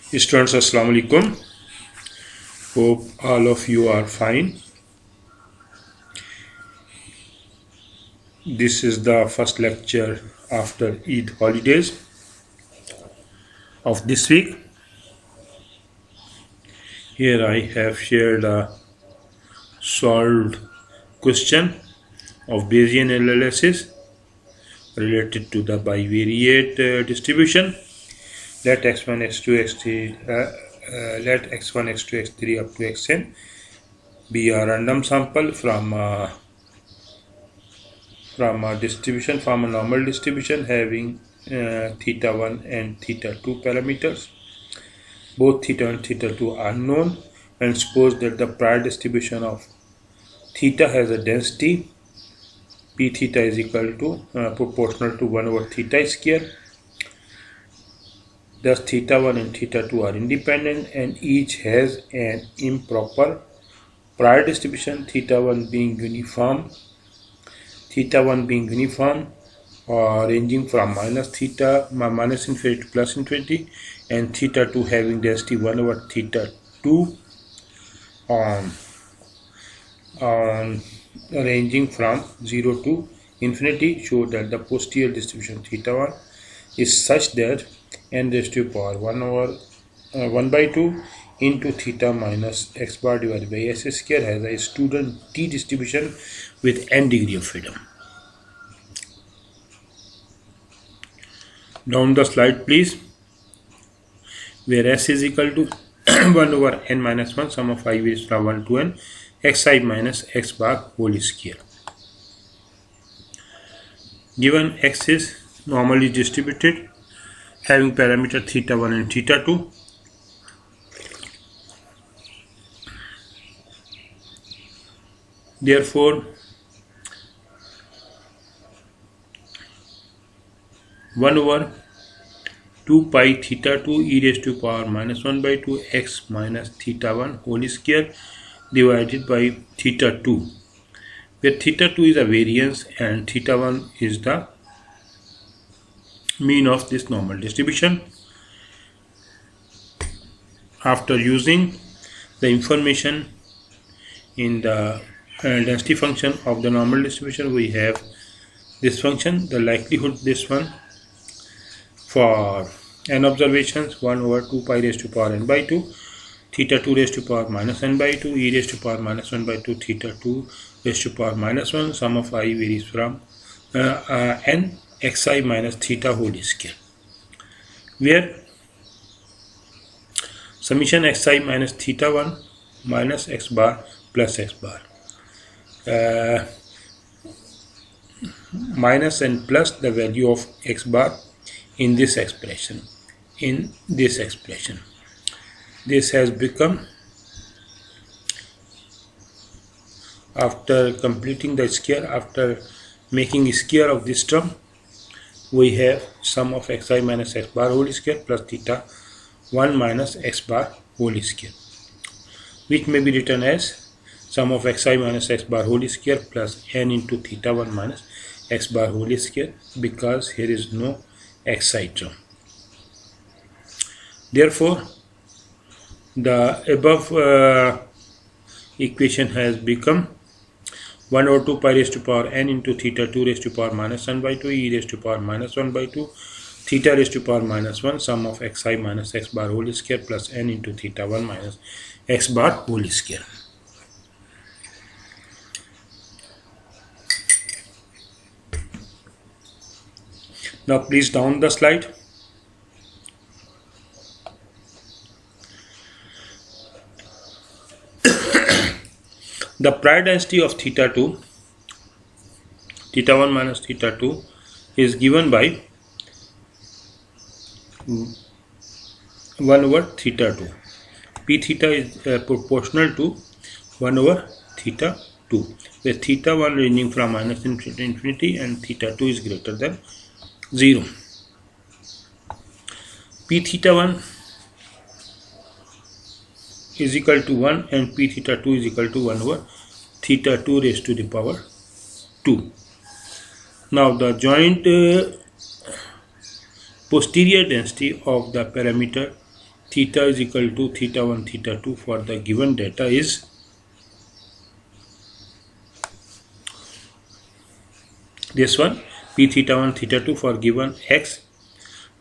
Students, Assalamu alaikum. Hope all of you are fine. This is the first lecture after Eid holidays of this week. Here I have shared a solved question of Bayesian analysis related to the bivariate distribution. Let x1, x2, x3, let x1, x2, x3 up to xn be a random sample from a distribution, from a normal distribution having theta 1 and theta 2 parameters. Both theta and theta 2 are known, and suppose that the prior distribution of theta has a density p theta is equal to proportional to 1 over theta square. Thus theta 1 and theta 2 are independent and each has an improper prior distribution, theta 1 being uniform ranging from minus infinity to plus infinity, and theta 2 having density 1 over theta 2 ranging from 0 to infinity. Show that the posterior distribution theta 1 is such that n raised to power 1 over 1 by 2 into theta minus x bar divided by s square has a student t distribution with n degree of freedom. Down the slide please, where s is equal to 1 over n minus 1 sum of I raised from 1 to n xi minus x bar whole square. Given x is normally distributed having parameter theta 1 and theta 2, therefore 1 over 2 pi theta 2 e raised to power minus 1 by 2 x minus theta 1 whole square divided by theta 2, where theta 2 is a variance and theta 1 is the mean of this normal distribution. After using the information in the density function of the normal distribution, we have this function, the likelihood this one for n observations 1 over 2 pi raised to power n by 2 theta 2 raised to power minus n by 2 e raised to power minus 1 by 2 theta 2 raised to power minus 1 sum of I varies from n xi minus theta whole square, where summation xi minus theta 1 minus x bar plus x bar minus and plus the value of x bar in this expression. This has become, after completing the square, after making a square of this term, we have sum of xi minus x bar whole square plus theta 1 minus x bar whole square, which may be written as sum of xi minus x bar whole square plus n into theta 1 minus x bar whole square, because here is no xi term. Therefore, the above equation has become 1 over 2 pi raised to power n into theta 2 raised to power minus 1 by 2 e raised to power minus 1 by 2 theta raised to power minus 1 sum of xi minus x bar whole square plus n into theta 1 minus x bar whole square. Now please down the slide. The prior density of theta 2, theta 1 minus theta 2 is given by 1 over theta 2. P theta is proportional to 1 over theta 2, where theta 1 ranging from minus infinity to infinity and theta 2 is greater than 0. P theta 1 is equal to 1 and p theta 2 is equal to 1 over theta 2 raised to the power 2. Now the joint posterior density of the parameter theta is equal to theta 1 theta 2 for the given data is this one, p theta 1 theta 2 for given x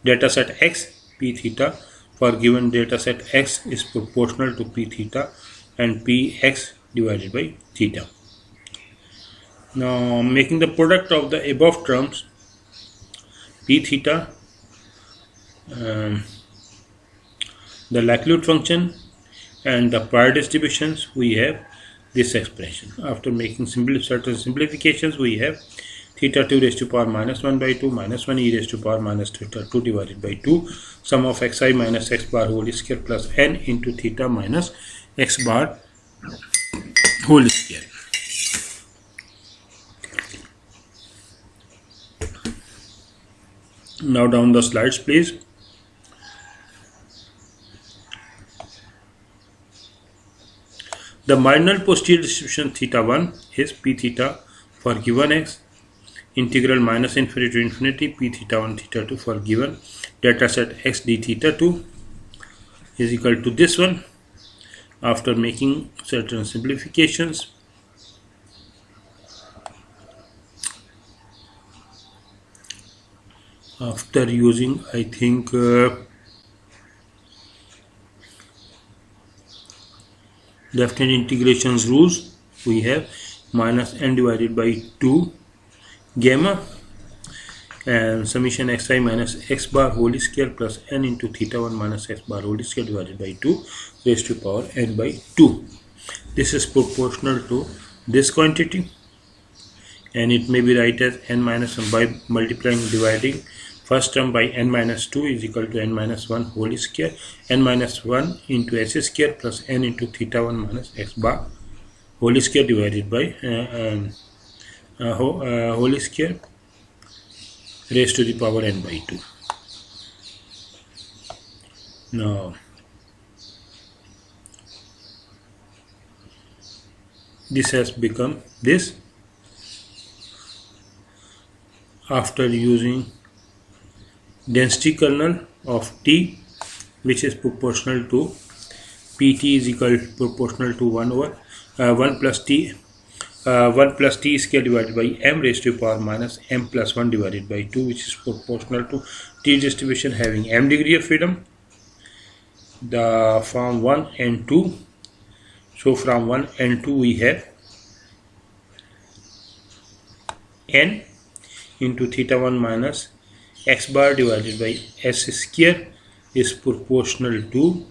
data set x, p theta for given data set x is proportional to p theta and px divided by theta. Now making the product of the above terms, p theta, the likelihood function and the prior distributions, we have this expression. After making certain simplifications, we have theta 2 raised to power minus 1 by 2 minus 1 e raised to power minus theta 2 divided by 2 sum of xi minus x bar whole square plus n into theta minus x bar whole square. Now down the slides please. The marginal posterior distribution theta 1 is p theta for given x, integral minus infinity to infinity p theta 1 theta 2 for given data set x d theta 2 is equal to this one. After making certain simplifications, after using I think left-hand integrations rules, we have minus n divided by 2 gamma and summation xi minus x bar whole square plus n into theta 1 minus x bar whole square divided by 2 raised to power n by 2. This is proportional to this quantity and it may be written as n minus 1 by multiplying dividing first term by n minus 2 is equal to n minus 1 whole square, n minus 1 into s square plus n into theta 1 minus x bar whole square divided by whole square raised to the power n by 2. Now this has become this after using density kernel of T, which is proportional to Pt is equal proportional to 1 over 1 plus T square divided by m raised to power minus m plus 1 divided by 2, which is proportional to T distribution having m degree of freedom. The from 1 and 2, so from 1 and 2 we have n into theta 1 minus x bar divided by s square is proportional to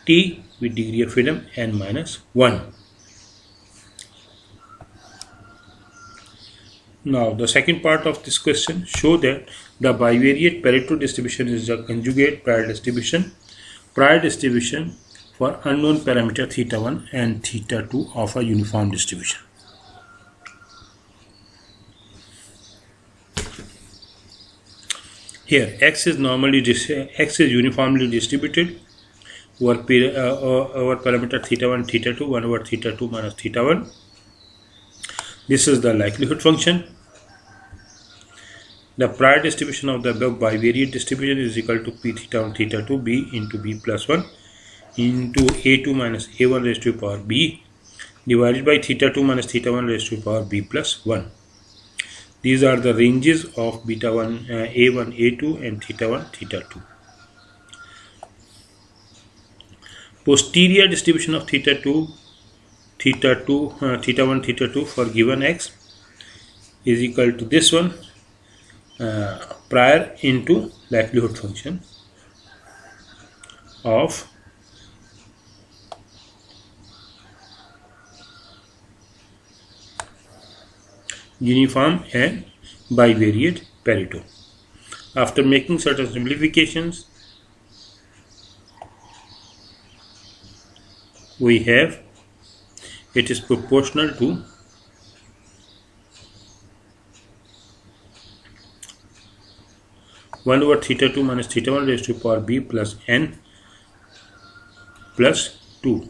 T with degree of freedom n minus 1. Now the second part of this question, show that the bivariate Pareto distribution is the conjugate prior distribution for unknown parameter theta 1 and theta 2 of a uniform distribution. Here x is uniformly distributed over parameter theta 1 theta 2 1 over theta 2 minus theta 1. This is the likelihood function. The prior distribution of the above bivariate distribution is equal to p theta 1 theta 2 b into b plus 1 into a2 minus a1 raised to power b divided by theta 2 minus theta 1 raised to power b plus 1. These are the ranges of beta 1 a1 a2 and theta 1 theta 2. Posterior distribution of theta 1 theta 2 for given x is equal to this one, prior into likelihood function of uniform and bivariate Pareto. After making certain simplifications, we have it is proportional to one over theta 2 minus theta 1 raised to power b plus n plus 2.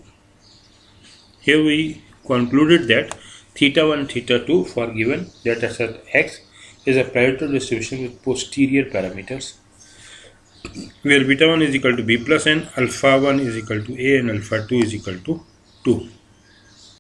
Here we concluded that theta 1 theta 2 for given data set x is a Pareto distribution with posterior parameters. where beta 1 is equal to b plus n, alpha 1 is equal to a, and alpha 2 is equal to 2.